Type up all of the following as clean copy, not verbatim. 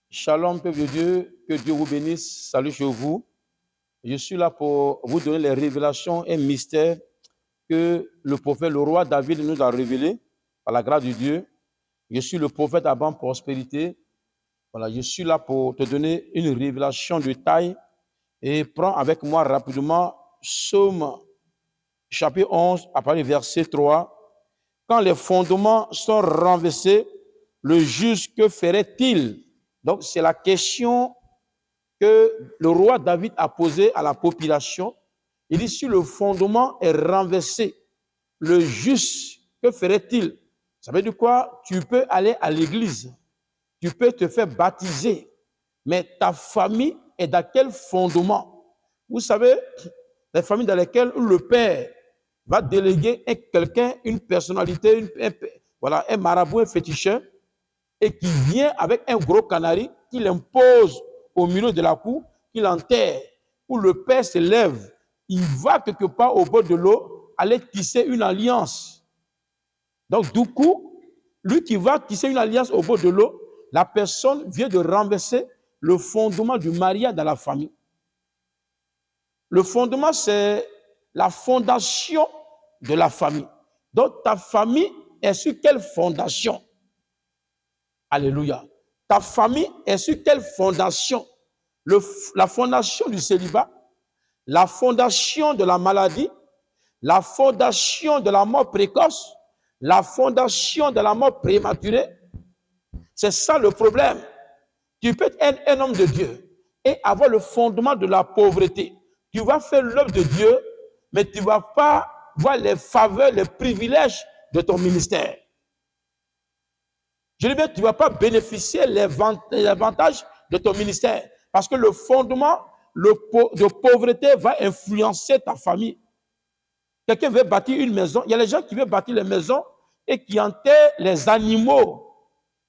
Shalom, peuple de Dieu, que Dieu vous bénisse. Salut chez vous. Je suis là pour vous donner les révélations et mystères que le prophète, le roi David nous a révélés par la grâce de Dieu. Je suis le prophète Abraham Prospérité. Voilà, je suis là pour te donner une révélation de taille. Et prends avec moi rapidement Psaume chapitre 11, à partir du verset 3. Quand les fondements sont renversés, le juste, que ferait-il? Donc, c'est la question que le roi David a posée à la population. Il dit, si le fondement est renversé, le juste, que ferait-il? Ça veut dire quoi? Tu peux aller à l'église, tu peux te faire baptiser, mais ta famille est dans quel fondement? Vous savez, les familles dans lesquelles le père va déléguer quelqu'un, une personnalité, un marabout, un féticheur, et qui vient avec un gros canari, qu'il impose au milieu de la cour, qu'il enterre, où le père se lève, il va quelque part au bord de l'eau, aller tisser une alliance. Donc du coup, lui qui va tisser une alliance au bord de l'eau, la personne vient de renverser le fondement du mariage dans la famille. Le fondement, c'est la fondation de la famille. Donc ta famille est sur quelle fondation? Alléluia. Ta famille est sur quelle fondation? La fondation du célibat, la fondation de la maladie, la fondation de la mort précoce, la fondation de la mort prématurée. C'est ça le problème. Tu peux être un homme de Dieu et avoir le fondement de la pauvreté. Tu vas faire l'œuvre de Dieu, mais tu ne vas pas voir les faveurs, les privilèges de ton ministère. Je dis bien, tu ne vas pas bénéficier les avantages de ton ministère parce que le fondement de pauvreté va influencer ta famille. Quelqu'un veut bâtir une maison, il y a les gens qui veulent bâtir les maisons et qui enterrent les animaux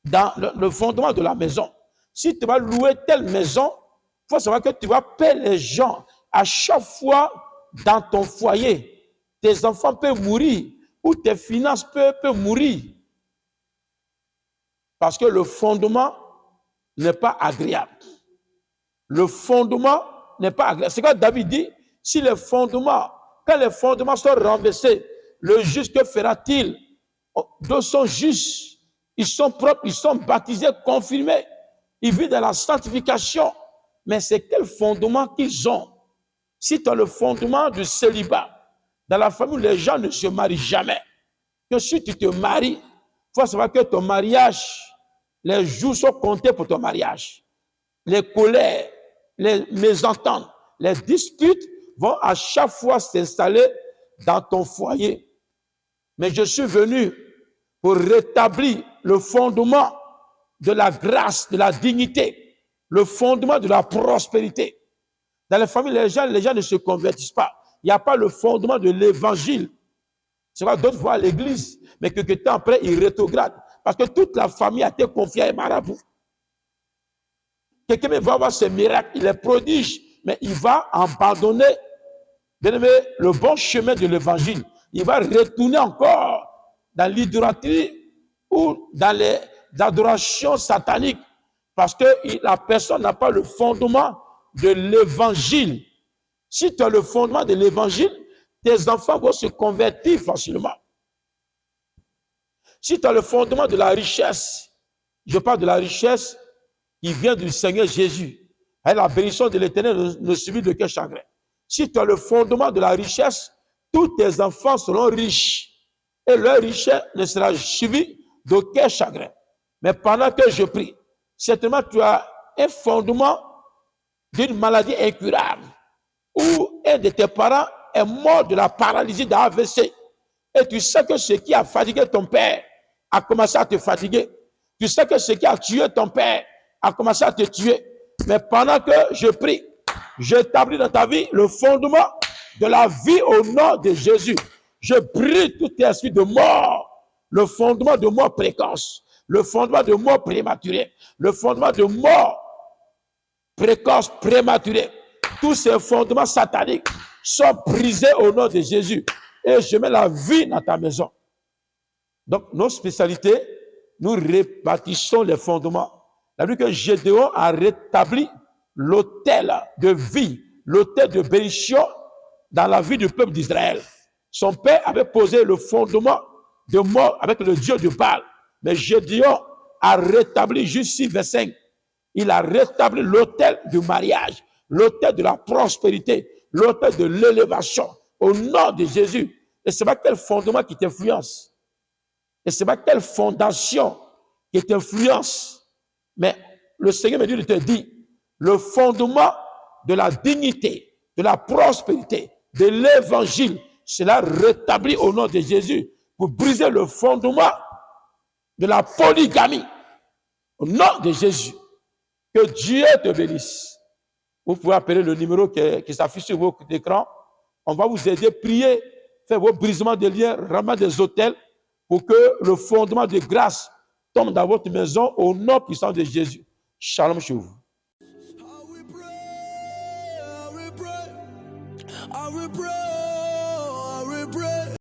dans le fondement de la maison. Si tu vas louer telle maison, il faut savoir que tu vas payer les gens à chaque fois dans ton foyer. Tes enfants peuvent mourir ou tes finances peuvent mourir. Parce que le fondement n'est pas agréable. Le fondement n'est pas agréable. C'est quoi David dit? Si les fondements, quand les fondements sont renversés, le juste, que fera-t-il? D'autres sont justes, ils sont propres, ils sont baptisés, confirmés. Ils vivent dans la sanctification. Mais c'est quel fondement qu'ils ont? Si tu as le fondement du célibat, dans la famille, les gens ne se marient jamais. Que si tu te maries, il faut savoir que ton mariage, les jours sont comptés pour ton mariage. Les colères, les mésententes, les disputes vont à chaque fois s'installer dans ton foyer. Mais je suis venu pour rétablir le fondement de la grâce, de la dignité, le fondement de la prospérité. Dans les familles, les gens ne se convertissent pas. Il n'y a pas le fondement de l'évangile. C'est vrai, d'autres vont à l'église, mais quelque temps après, ils rétrogradent. Parce que toute la famille a été confiée à un marabout. Quelqu'un va avoir ce miracle, il est prodige, mais il va abandonner, bien aimé, le bon chemin de l'évangile. Il va retourner encore dans l'idolâtrie ou dans les adorations sataniques. Parce que la personne n'a pas le fondement de l'évangile. Si tu as le fondement de l'évangile, tes enfants vont se convertir facilement. Si tu as le fondement de la richesse, je parle de la richesse qui vient du Seigneur Jésus, et la bénédiction de l'Éternel ne subit de quel chagrin. Si tu as le fondement de la richesse, tous tes enfants seront riches et leur richesse ne sera suivie d'aucun chagrin. Mais pendant que je prie, certainement tu as un fondement d'une maladie incurable ou un de tes parents est mort de la paralysie d'AVC et tu sais que ce qui a fatigué ton père a commencé à te fatiguer. Tu sais que ce qui a tué ton père a commencé à te tuer. Mais pendant que je prie, j'établis dans ta vie le fondement de la vie au nom de Jésus. Je brise tout esprit de mort, le fondement de mort précoce, le fondement de mort prématurée, le fondement de mort précoce, prématurée. Tous ces fondements sataniques sont brisés au nom de Jésus. Et je mets la vie dans ta maison. Donc, nos spécialités, nous rebâtissons les fondements. La Bible dit que Gédéon a rétabli l'autel de vie, l'autel de bénédiction dans la vie du peuple d'Israël. Son père avait posé le fondement de mort avec le Dieu de Baal. Mais Gédéon a rétabli, juste 6, verset 5, il a rétabli l'autel du mariage, l'autel de la prospérité, l'autel de l'élévation au nom de Jésus. Et c'est pas quel fondement qui t'influence. Et c'est pas quelle fondation qui t'influence. Mais le Seigneur me dit de te dire, le fondement de la dignité, de la prospérité, de l'évangile, cela rétabli au nom de Jésus pour briser le fondement de la polygamie. Au nom de Jésus, que Dieu te bénisse. Vous pouvez appeler le numéro qui s'affiche sur votre écran. On va vous aider, prier, faire vos brisements de liens, ramener des autels pour que le fondement de grâce tombe dans votre maison au nom puissant de Jésus. Shalom chez vous. I will pray.